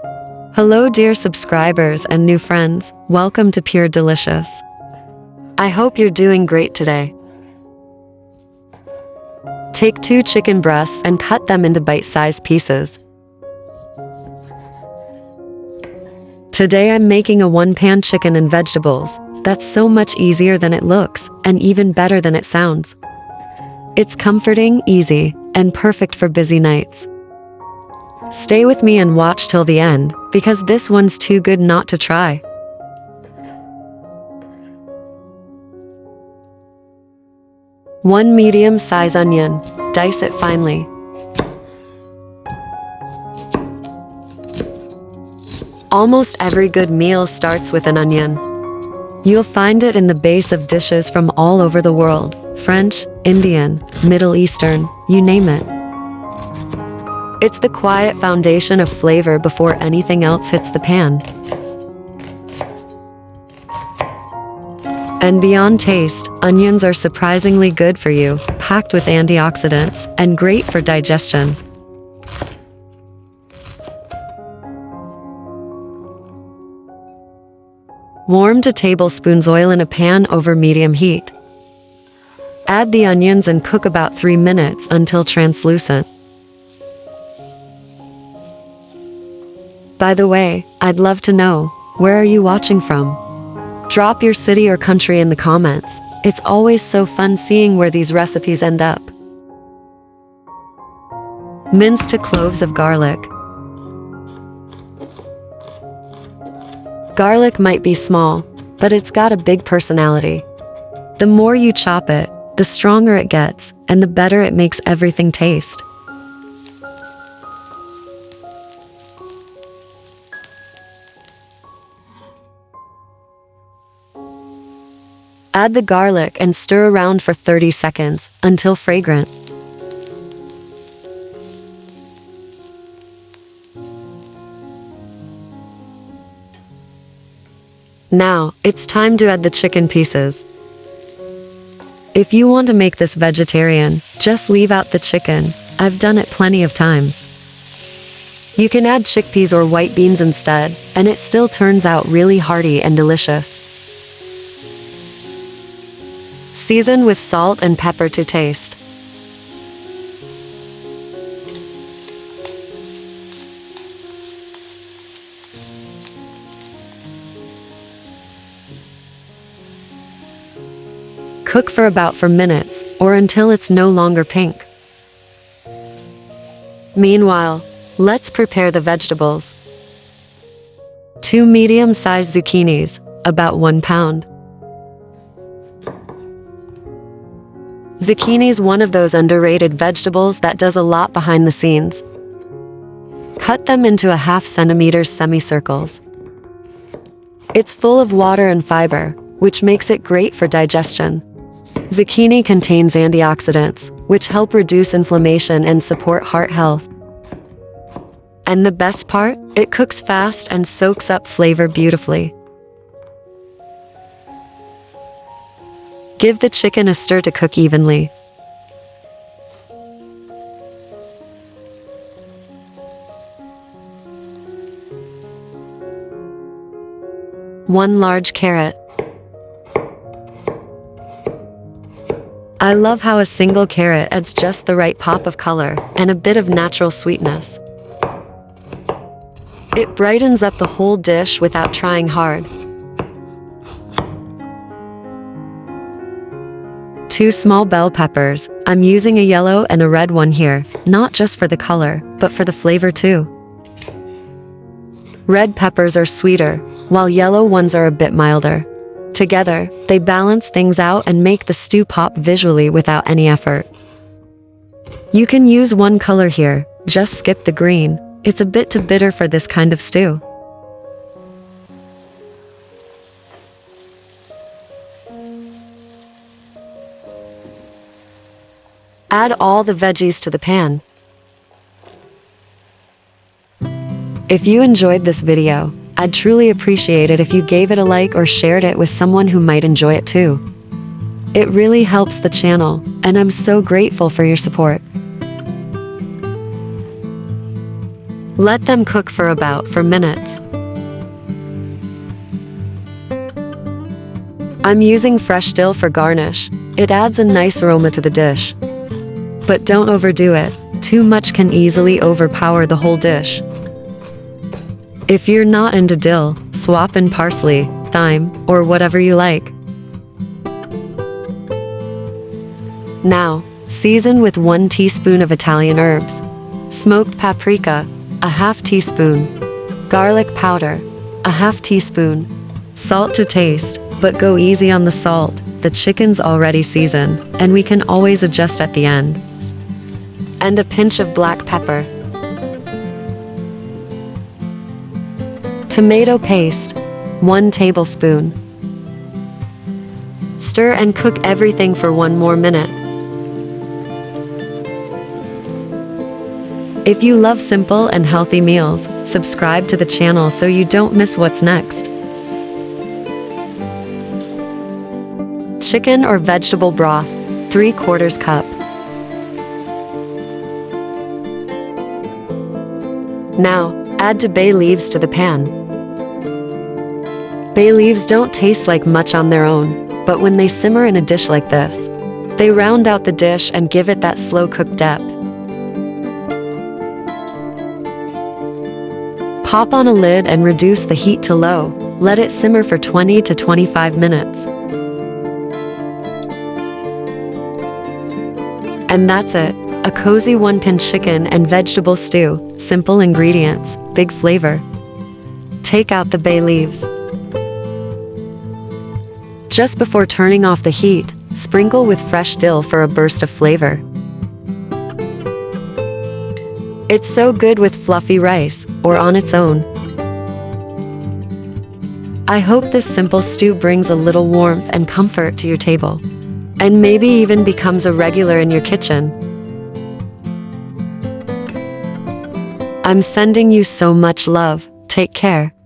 Hello dear subscribers and new friends, welcome to Pure Delicious. I hope you're doing great today. Take 2 chicken breasts and cut them into bite-sized pieces. Today I'm making a 1-pan chicken and vegetables. That's so much easier than it looks, and even better than it sounds. It's comforting, easy, and perfect for busy nights. Stay with me and watch till the end, because this one's too good not to try. One medium-size onion, dice it finely. Almost every good meal starts with an onion. You'll find it in the base of dishes from all over the world, French, Indian, Middle Eastern, you name it. It's the quiet foundation of flavor before anything else hits the pan. And beyond taste, onions are surprisingly good for you, packed with antioxidants, and great for digestion. Warm 2 tablespoons oil in a pan over medium heat. Add the onions and cook about 3 minutes until translucent. By the way, I'd love to know, where are you watching from? Drop your city or country in the comments. It's always so fun seeing where these recipes end up. Mince 2 cloves of garlic. Garlic might be small, but it's got a big personality. The more you chop it, the stronger it gets, and the better it makes everything taste. Add the garlic and stir around for 30 seconds, until fragrant. Now, it's time to add the chicken pieces. If you want to make this vegetarian, just leave out the chicken. I've done it plenty of times. You can add chickpeas or white beans instead, and it still turns out really hearty and delicious. Season with salt and pepper to taste. Cook for about 4 minutes, or until it's no longer pink. Meanwhile, let's prepare the vegetables. 2 medium-sized zucchinis, about 1 pound. Zucchini's one of those underrated vegetables that does a lot behind the scenes. Cut them into 1/2 centimeter semicircles. It's full of water and fiber, which makes it great for digestion. Zucchini contains antioxidants, which help reduce inflammation and support heart health. And the best part, it cooks fast and soaks up flavor beautifully. Give the chicken a stir to cook evenly. One large carrot. I love how a single carrot adds just the right pop of color and a bit of natural sweetness. It brightens up the whole dish without trying hard. 2 small bell peppers. I'm using a yellow and a red one here, not just for the color, but for the flavor too. Red peppers are sweeter, while yellow ones are a bit milder. Together, they balance things out and make the stew pop visually without any effort. You can use one color here, just skip the green. It's a bit too bitter for this kind of stew. Add all the veggies to the pan. If you enjoyed this video, I'd truly appreciate it if you gave it a like or shared it with someone who might enjoy it too. It really helps the channel, and I'm so grateful for your support. Let them cook for about 4 minutes. I'm using fresh dill for garnish. It adds a nice aroma to the dish. But don't overdo it. Too much can easily overpower the whole dish. If you're not into dill, swap in parsley, thyme, or whatever you like. Now, season with 1 teaspoon of Italian herbs, smoked paprika, a half teaspoon, garlic powder, a half teaspoon, salt to taste, but go easy on the salt. The chicken's already seasoned, and we can always adjust at the end. And a pinch of black pepper. Tomato paste, 1 tablespoon. Stir and cook everything for 1 more minute. If you love simple and healthy meals, subscribe to the channel so you don't miss what's next. Chicken or vegetable broth, 3/4 cup. Now, add bay leaves to the pan. Bay leaves don't taste like much on their own, but when they simmer in a dish like this, they round out the dish and give it that slow-cooked depth. Pop on a lid and reduce the heat to low. Let it simmer for 20 to 25 minutes. And that's it. A cozy 1-pan chicken and vegetable stew. Simple ingredients, big flavor. Take out the bay leaves. Just before turning off the heat, sprinkle with fresh dill for a burst of flavor. It's so good with fluffy rice, or on its own. I hope this simple stew brings a little warmth and comfort to your table, and maybe even becomes a regular in your kitchen. I'm sending you so much love. Take care.